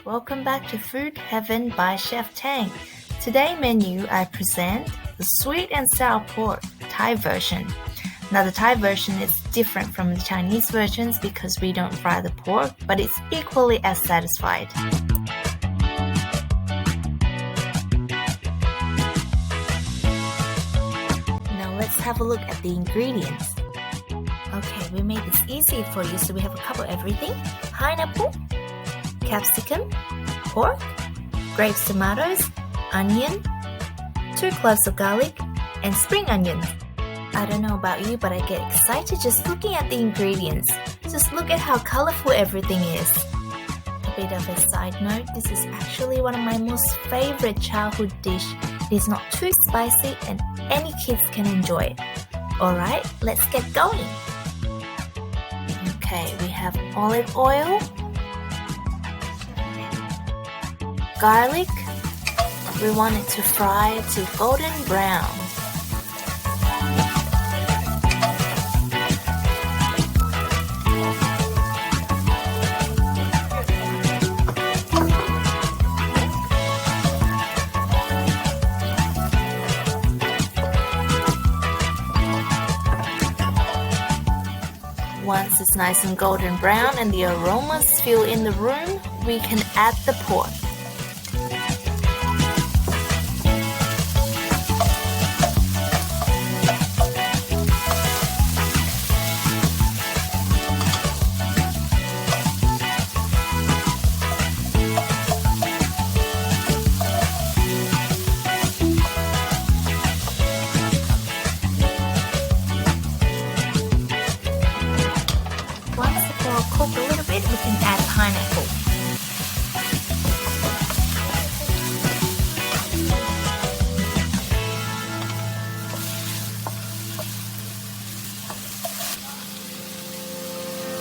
welcome back to Food Heaven by Chef Tang. Today menu I present the sweet and sour pork Thai version. Now the Thai version is different from the Chinese versions because we don't fry the pork, but it's equally as satisfied. Now let's have a look at the ingredients. Okay, we made this easy for you, so we have a cup of everything: pineapple, capsicum, pork, grapes, tomatoes, onion, 2 cloves of garlic, and spring onions. I don't know about you, but I get excited just looking at the ingredients. Just look at how colorful everything is. A bit of a side note, this is actually one of my most favorite childhood dish. It is not too spicy and any kids can enjoy it. Alright, let's get going. Okay, we have olive oil, garlic. We want it to fry to golden brown. Once it's nice and golden brown and the aromas fill in the room, we can add the pork. Cook a little bit, we can add pineapple.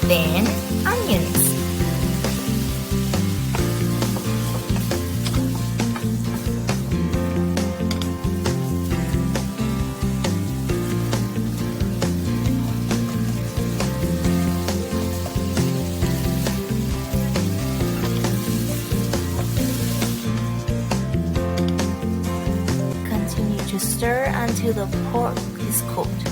Then onions. To stir until the pork is cooked.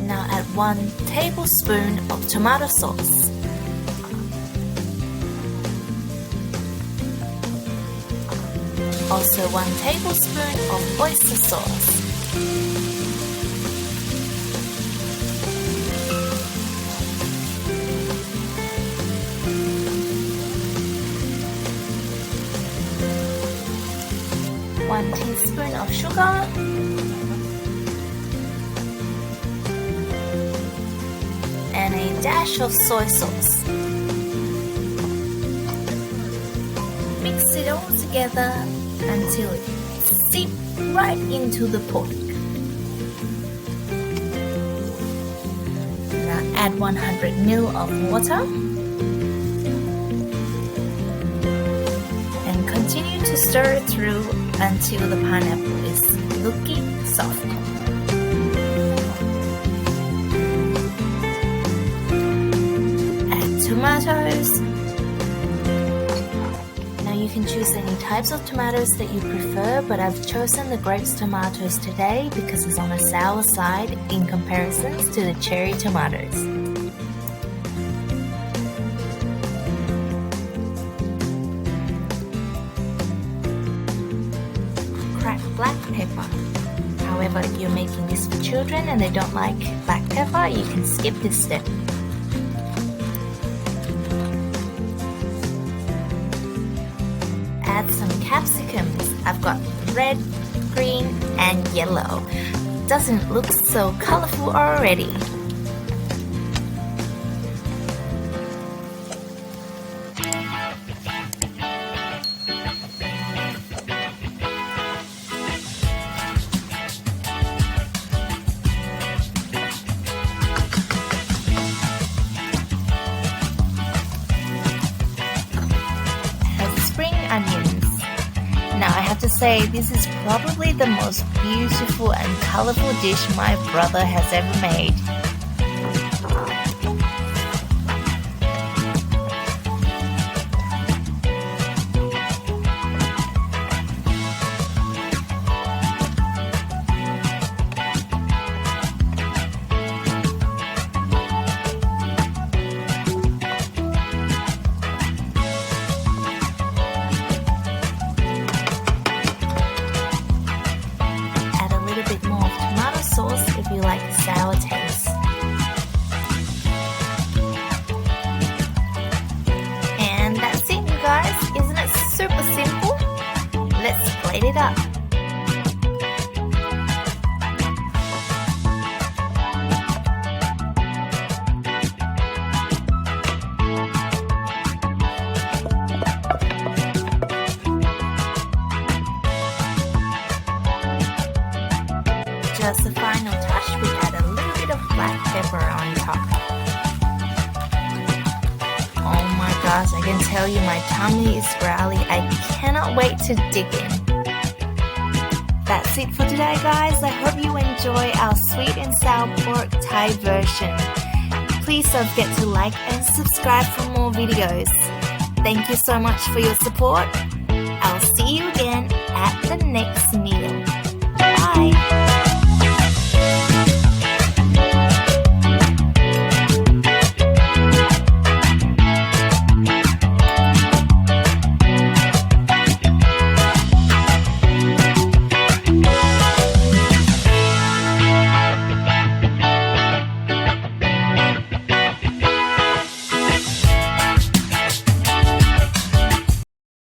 Now add 1 tablespoon of tomato sauce. Also 1 tablespoon of oyster sauce. One teaspoon of sugar, and a dash of soy sauce. Mix it all together until it seeps right into the pork. Now add 100 ml of water and continue to stir through until the pineapple is looking soft. Add tomatoes. Now you can choose any types of tomatoes that you prefer, but I've chosen the grapes tomatoes today because it's on the sour side in comparison to the cherry tomatoes. Black pepper. However, if you're making this for children and they don't like black pepper, you can skip this step. Add some capsicums. I've got red, green, and yellow. Doesn't look so colorful already. Onions. Now I have to say this is probably the most beautiful and colorful dish my brother has ever made. Sauce if you like the sour taste. And that's it, you guys. Isn't it super simple? Let's plate it up. Just a final touch, we add a little bit of black pepper on top. Oh my gosh, I can tell you my tummy is growly. I cannot wait to dig in. That's it for today, guys. I hope you enjoy our sweet and sour pork Thai version. Please don't forget to like and subscribe for more videos. Thank you so much for your support. I'll see you again at the next meal.